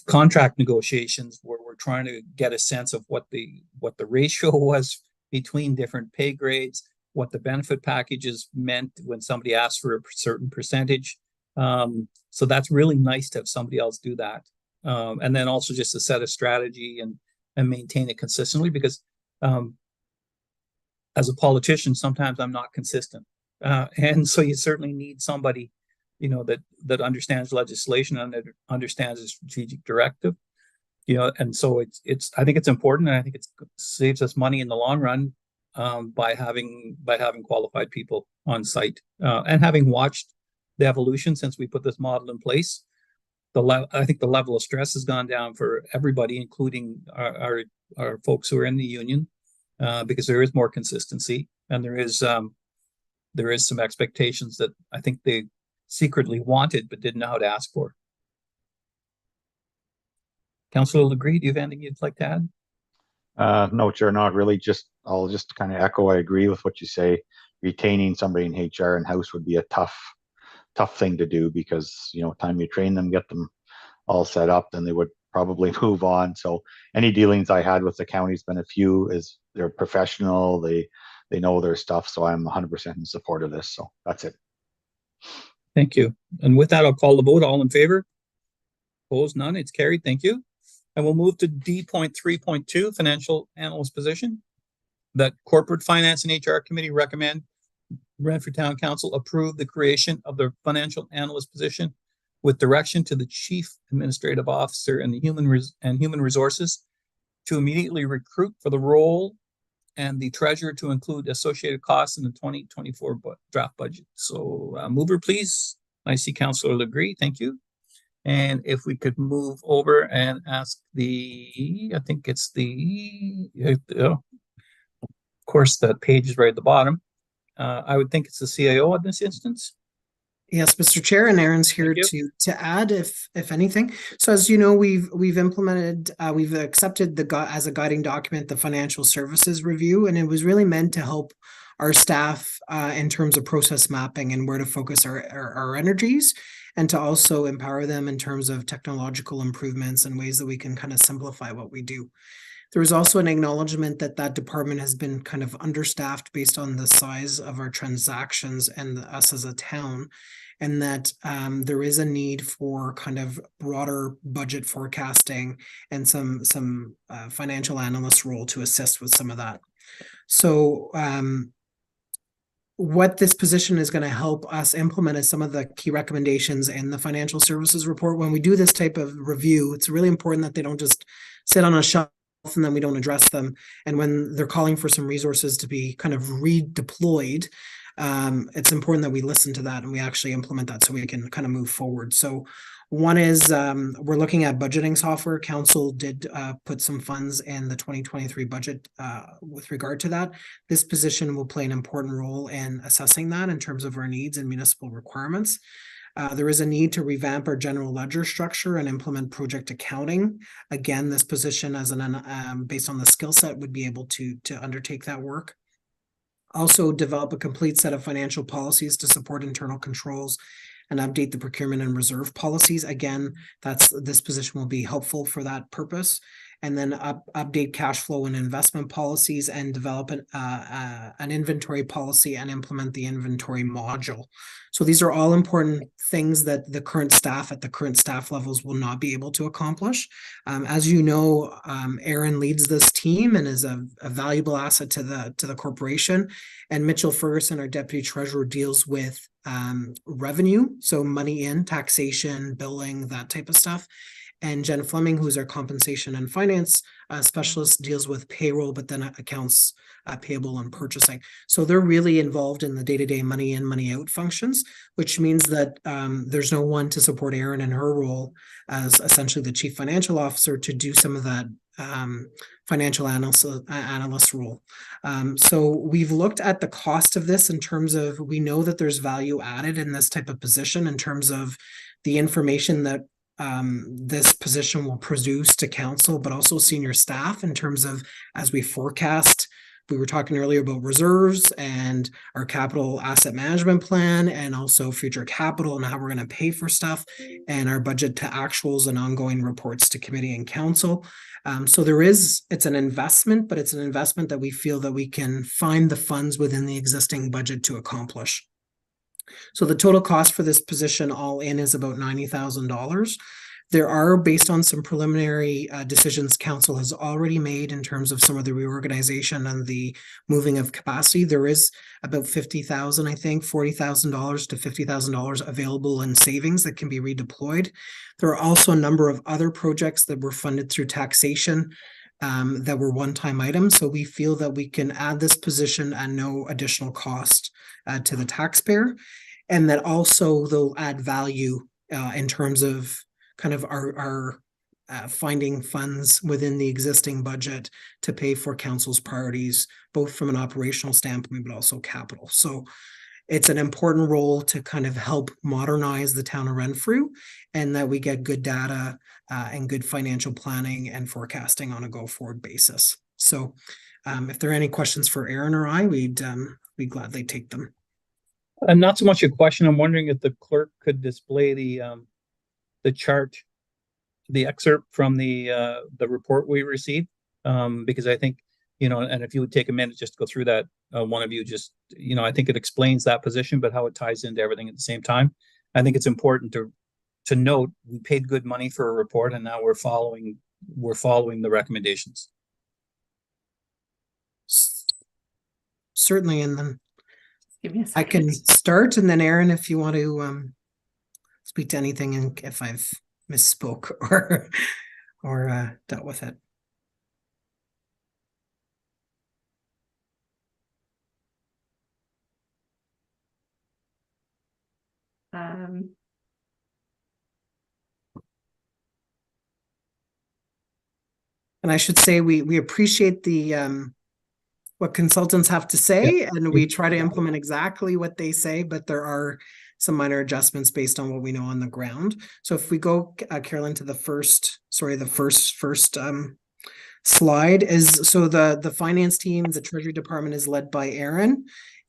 contract negotiations, where we're trying to get a sense of what the ratio was between different pay grades, what the benefit packages meant when somebody asked for a certain percentage. So that's really nice to have somebody else do that. And then also just to set a strategy and maintain it consistently, because as a politician, sometimes I'm not consistent. And so you certainly need somebody, that understands legislation and that understands the strategic directive, and so I think it's important, and I think it saves us money in the long run, by having qualified people on site, and having watched the evolution since we put this model in place. I think the level of stress has gone down for everybody, including our folks who are in the union, because there is more consistency, and there is some expectations that I think they secretly wanted but didn't know how to ask for. Councillor LeGree, do you have anything you'd like to add? No, Chair, not really. I'll just kind of echo. I agree with what you say. Retaining somebody in HR and house would be a tough thing to do, because time you train them, get them all set up, then they would probably move on. So any dealings I had with the county's been a few. Is they're professional, they know their stuff. So I'm 100% in support of this. So that's it. Thank you. And with that, I'll call the vote. All in favor? Opposed? None. It's carried. Thank you. And we'll move to D.3.2, financial analyst position. That Corporate Finance and HR Committee recommend Renfrew Town Council approve the creation of the financial analyst position with direction to the Chief Administrative Officer and the Human Resources to immediately recruit for the role, and the treasurer to include associated costs in the 2024 draft budget. So mover, please. I see Councillor LeGree. Thank you. And if we could move over and ask I think it's of course, the page is right at the bottom. I would think it's the CIO in this instance. Yes, Mr. Chair, and Aaron's here to add if anything. So as you know, we've implemented, we've accepted as a guiding document the financial services review, and it was really meant to help our staff in terms of process mapping and where to focus our energies, and to also empower them in terms of technological improvements and ways that we can kind of simplify what we do. There was also an acknowledgement that department has been kind of understaffed based on the size of our transactions and us as a town, and that there is a need for kind of broader budget forecasting and some financial analyst role to assist with some of that. So what this position is going to help us implement is some of the key recommendations in the financial services report. When we do this type of review, it's really important that they don't just sit on a shelf and then we don't address them. And when they're calling for some resources to be kind of redeployed, it's important that we listen to that and we actually implement that so we can kind of move forward. So One is we're looking at budgeting software. Council did put some funds in the 2023 budget with regard to that. This position will play an important role in assessing that in terms of our needs and municipal requirements. There is a need to revamp our general ledger structure and implement project accounting. Again, this position as an based on the skill set would be able to undertake that work. Also develop a complete set of financial policies to support internal controls and update the procurement and reserve policies. Again, this position will be helpful for that purpose. And then update cash flow and investment policies and develop an inventory policy and implement the inventory module. So these are all important things that the current staff at the current staff levels will not be able to accomplish. As you know, Aaron leads this team and is a valuable asset to the corporation. And Mitchell Ferguson, our deputy treasurer, deals with revenue, so money in, taxation, billing, that type of stuff. And Jen Fleming, who's our compensation and finance specialist, deals with payroll, but then accounts payable and purchasing. So they're really involved in the day-to-day money in, money out functions, which means that there's no one to support Erin in her role as essentially the chief financial officer to do some of that financial analyst role. So we've looked at the cost of this in terms of, we know that there's value added in this type of position in terms of the information that this position will produce to council, but also senior staff in terms of, as we forecast, we were talking earlier about reserves and our capital asset management plan and also future capital and how we're going to pay for stuff and our budget to actuals and ongoing reports to committee and council. So it's an investment, but it's an investment that we feel that we can find the funds within the existing budget to accomplish. So the total cost for this position all in is about $90,000. There are, based on some preliminary decisions council has already made in terms of some of the reorganization and the moving of capacity, there is about $50,000, I think, $40,000 to $50,000 available in savings that can be redeployed. There are also a number of other projects that were funded through taxation that were one-time items. So we feel that we can add this position at no additional cost to the taxpayer, and that also they'll add value in terms of kind of our finding funds within the existing budget to pay for council's priorities, both from an operational standpoint, but also capital. So it's an important role to kind of help modernize the town of Renfrew, and that we get good data and good financial planning and forecasting on a go-forward basis. So if there are any questions for Aaron or I, we'd gladly take them. And not so much a question. I'm wondering if the clerk could display the chart, the excerpt from the report we received, because I think, and if you would take a minute just to go through that, one of you just, I think it explains that position, but how it ties into everything at the same time. I think it's important to note we paid good money for a report, and now we're following the recommendations. Certainly, and then Give me a I second. can start, and then Aaron, if you want to speak to anything, and if I've misspoke or dealt with it. And I should say we appreciate the what consultants have to say, and we try to implement exactly what they say, but there are some minor adjustments based on what we know on the ground. So if we go, Carolyn, to the first slide is, so the finance team, the treasury department is led by Erin.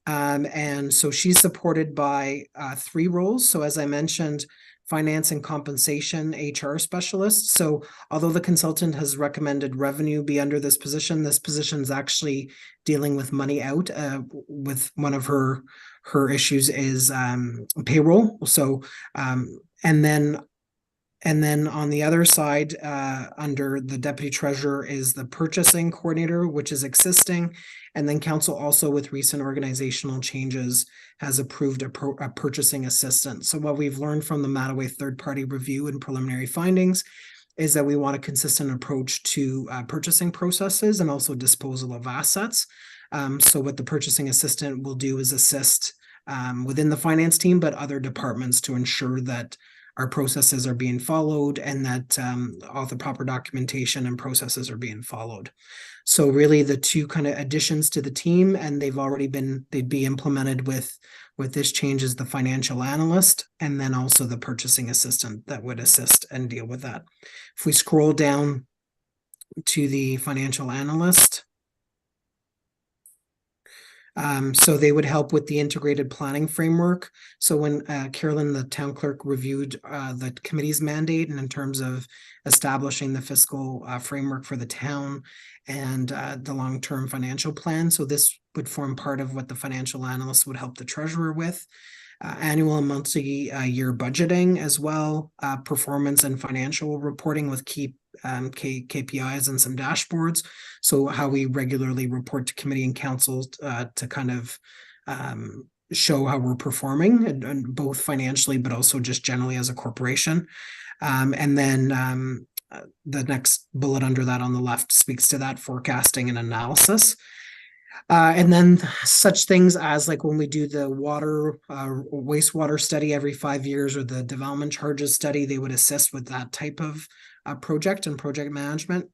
And so she's supported by 3 roles. So as I mentioned, finance and compensation HR specialist. So although the consultant has recommended revenue be under this position is actually dealing with money out with one of her issues is payroll. So and then on the other side, under the deputy treasurer is the purchasing coordinator, which is existing. And then council also, with recent organizational changes, has approved a purchasing assistant. So what we've learned from the Mattaway third-party review and preliminary findings is that we want a consistent approach to purchasing processes and also disposal of assets. So what the purchasing assistant will do is assist within the finance team, but other departments to ensure that our processes are being followed and that all the proper documentation and processes are being followed. So really the two kind of additions to the team, and they'd be implemented with this change, is the financial analyst and then also the purchasing assistant that would assist and deal with that. If we scroll down to the financial analyst, so they would help with the integrated planning framework. So when Carolyn, the town clerk, reviewed the committee's mandate and in terms of establishing the fiscal framework for the town and the long-term financial plan. So this would form part of what the financial analyst would help the treasurer with. Annual and monthly year budgeting as well, performance and financial reporting with key KPIs and some dashboards. So how we regularly report to committee and council to kind of show how we're performing, and both financially, but also just generally as a corporation. And then the next bullet under that on the left speaks to that forecasting and analysis. And then such things as like when we do the water, wastewater study every 5 years, or the development charges study, they would assist with that type of project and project management.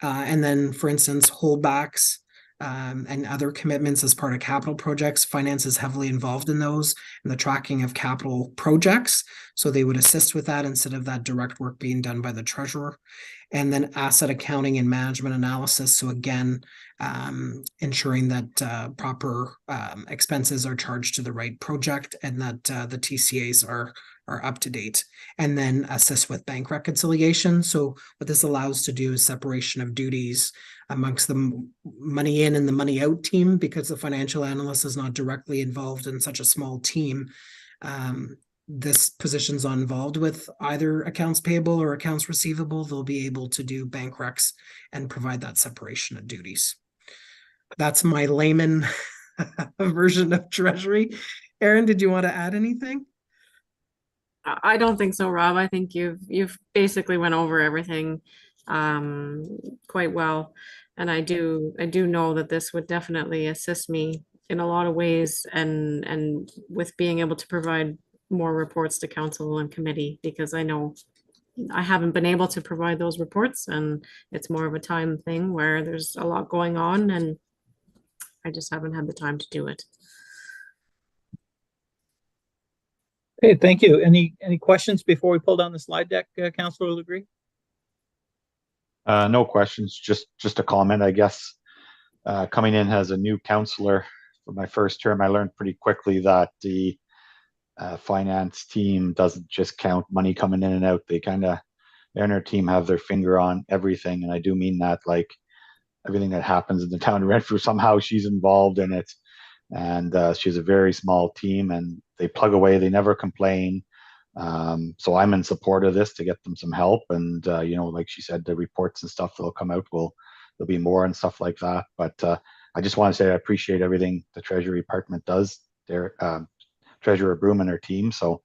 And then, for instance, holdbacks and other commitments as part of capital projects, finance is heavily involved in those and the tracking of capital projects. So they would assist with that instead of that direct work being done by the treasurer. And then asset accounting and management analysis. So again, ensuring that proper expenses are charged to the right project and that the TCAs are up to date. And then assist with bank reconciliation. So what this allows to do is separation of duties amongst the money in and the money out team, because the financial analyst is not directly involved in such a small team. This position's not involved with either accounts payable or accounts receivable. They'll be able to do bank recs and provide that separation of duties. That's my layman version of treasury. Erin, did you want to add anything? I don't think so, Rob. I think you've basically went over everything quite well. And I do know that this would definitely assist me in a lot of ways and with being able to provide more reports to council and committee, because I know I haven't been able to provide those reports, and it's more of a time thing where there's a lot going on and I just haven't had the time to do it. Okay, thank you. Any questions before we pull down the slide deck, Councillor Legree? No questions, just a comment, I guess. Coming in as a new councillor for my first term, I learned pretty quickly that the finance team doesn't just count money coming in and out. They and their team have their finger on everything, and I do mean that. Like everything that happens in the town of Renfrew, somehow she's involved in it. And she's a very small team, and they plug away. They never complain. So I'm in support of this to get them some help. And like she said, the reports and stuff that'll come out there'll be more and stuff like that. But I just want to say I appreciate everything the Treasury Department does. Their Treasurer Broom and her team. So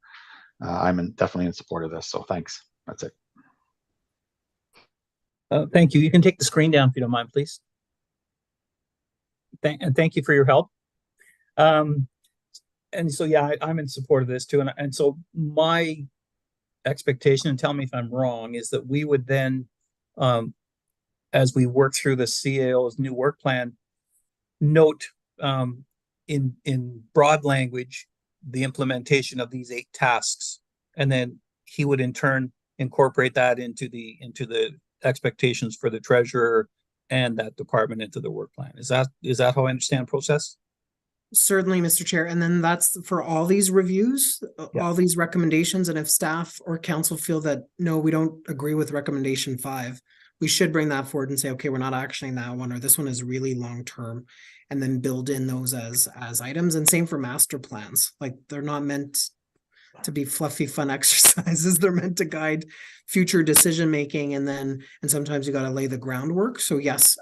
I'm definitely in support of this. So thanks. That's it. Thank you. You can take the screen down if you don't mind, please. Thank you for your help. And so, yeah, I'm in support of this too. And so my expectation, and tell me if I'm wrong, is that we would then, as we work through the CAO's new work plan, note in broad language the implementation of these 8 tasks, and then he would in turn incorporate that into the expectations for the treasurer and that department into the work plan. Is that how I understand the process? Certainly, Mr. Chair. And then that's for all these reviews, Yeah. all these recommendations. And if staff or council feel that, no, we don't agree with recommendation 5, we should bring that forward and say, okay, we're not actioning that one, or this one is really long-term, and then build in those as items. And same for master plans. Like, they're not meant to be fluffy, fun exercises. They're meant to guide future decision-making. And sometimes you got to lay the groundwork. So yes,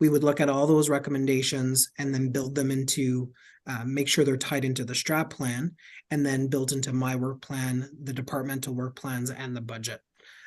we would look at all those recommendations and then build them into, make sure they're tied into the strat plan, and then built into my work plan, the departmental work plans, and the budget.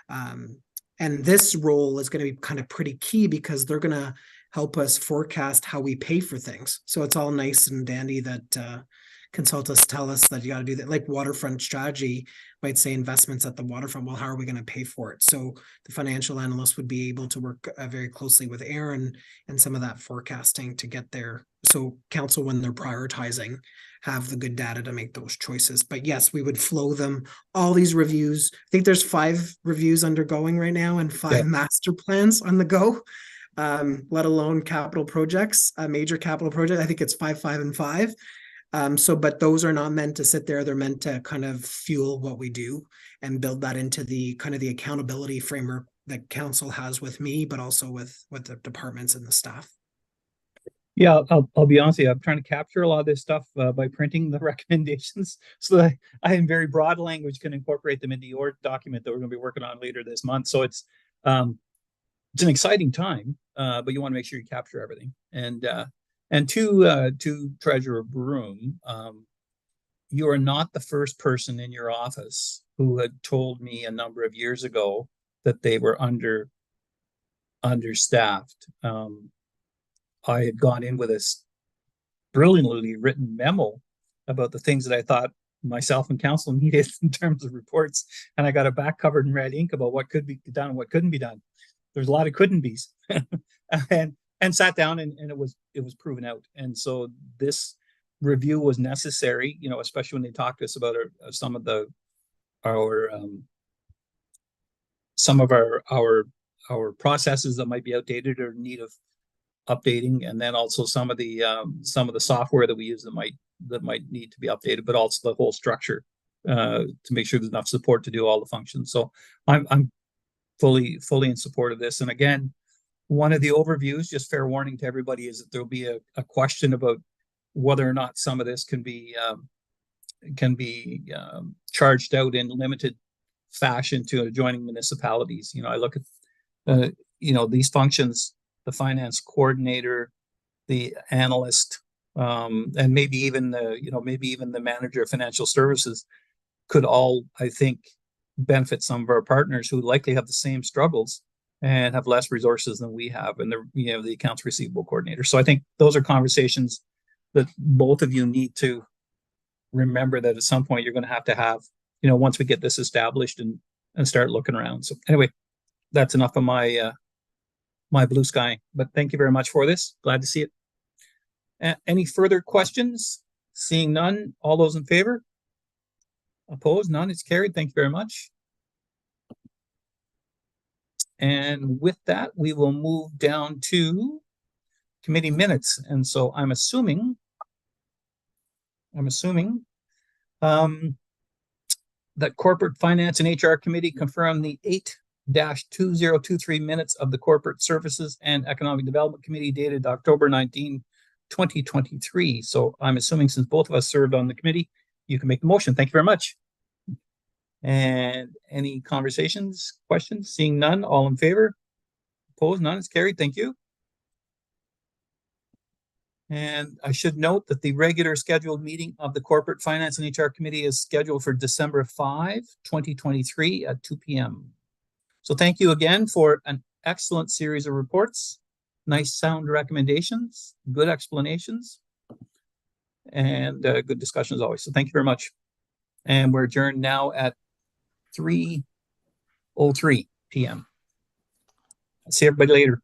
And this role is going to be kind of pretty key, because they're going to help us forecast how we pay for things. So it's all nice and dandy that consultants tell us that you got to do that, like waterfront strategy might say investments at the waterfront. Well, how are we going to pay for it? So the financial analyst would be able to work very closely with Aaron and some of that forecasting to get there. So council, when they're prioritizing, have the good data to make those choices. But yes, we would flow them, all these reviews. I think there's 5 reviews undergoing right now and 5 master plans on the go. Let alone capital projects, a major capital project. I think it's 5, 5, and 5. But those are not meant to sit there. They're meant to kind of fuel what we do and build that into the kind of the accountability framework that council has with me, but also with the departments and the staff. Yeah, I'll be honest with you. I'm trying to capture a lot of this stuff by printing the recommendations so that I in very broad language can incorporate them into your document that we're going to be working on later this month. So it's an exciting time, but you want to make sure you capture everything. And to Treasurer Broom, you are not the first person in your office who had told me a number of years ago that they were understaffed. I had gone in with a brilliantly written memo about the things that I thought myself and council needed in terms of reports, and I got it back covered in red ink about what could be done and what couldn't be done. There's a lot of couldn't be's, and sat down and it was proven out. And so this review was necessary, you know, especially when they talked to us about some of our processes that might be outdated or in need of updating, and then also some of the software that we use that might need to be updated, but also the whole structure to make sure there's enough support to do all the functions. So I'm fully in support of this. And again, one of the overviews, just fair warning to everybody, is that there'll be a question about whether or not some of this can be charged out in limited fashion to adjoining municipalities. You know, I look at these functions, the finance coordinator, the analyst, and maybe even the manager of financial services could all, I think, benefit some of our partners who likely have the same struggles and have less resources than we have, and the accounts receivable coordinator. So I think those are conversations that both of you need to remember, that at some point you're going to have, once we get this established and start looking around. So anyway, that's enough of my blue sky, but thank you very much for this. Glad to see it. Any further questions? Seeing none, all those in favor? Opposed? None. It's carried. Thank you very much. And with that, we will move down to committee minutes. And so I'm assuming that Corporate Finance and HR Committee confirmed the 8-2023 minutes of the Corporate Services and Economic Development Committee dated October 19, 2023. So I'm assuming, since both of us served on the committee, you can make the motion. Thank you very much. And any conversations, questions? Seeing none, all in favor? Opposed? None. It's carried. Thank you. And I should note that the regular scheduled meeting of the Corporate Finance and HR Committee is scheduled for December 5, 2023 at 2 p.m. So thank you again for an excellent series of reports, nice sound recommendations, good explanations, and good discussion as always. So thank you very much. And we're adjourned now at 3:03 p.m. See everybody later.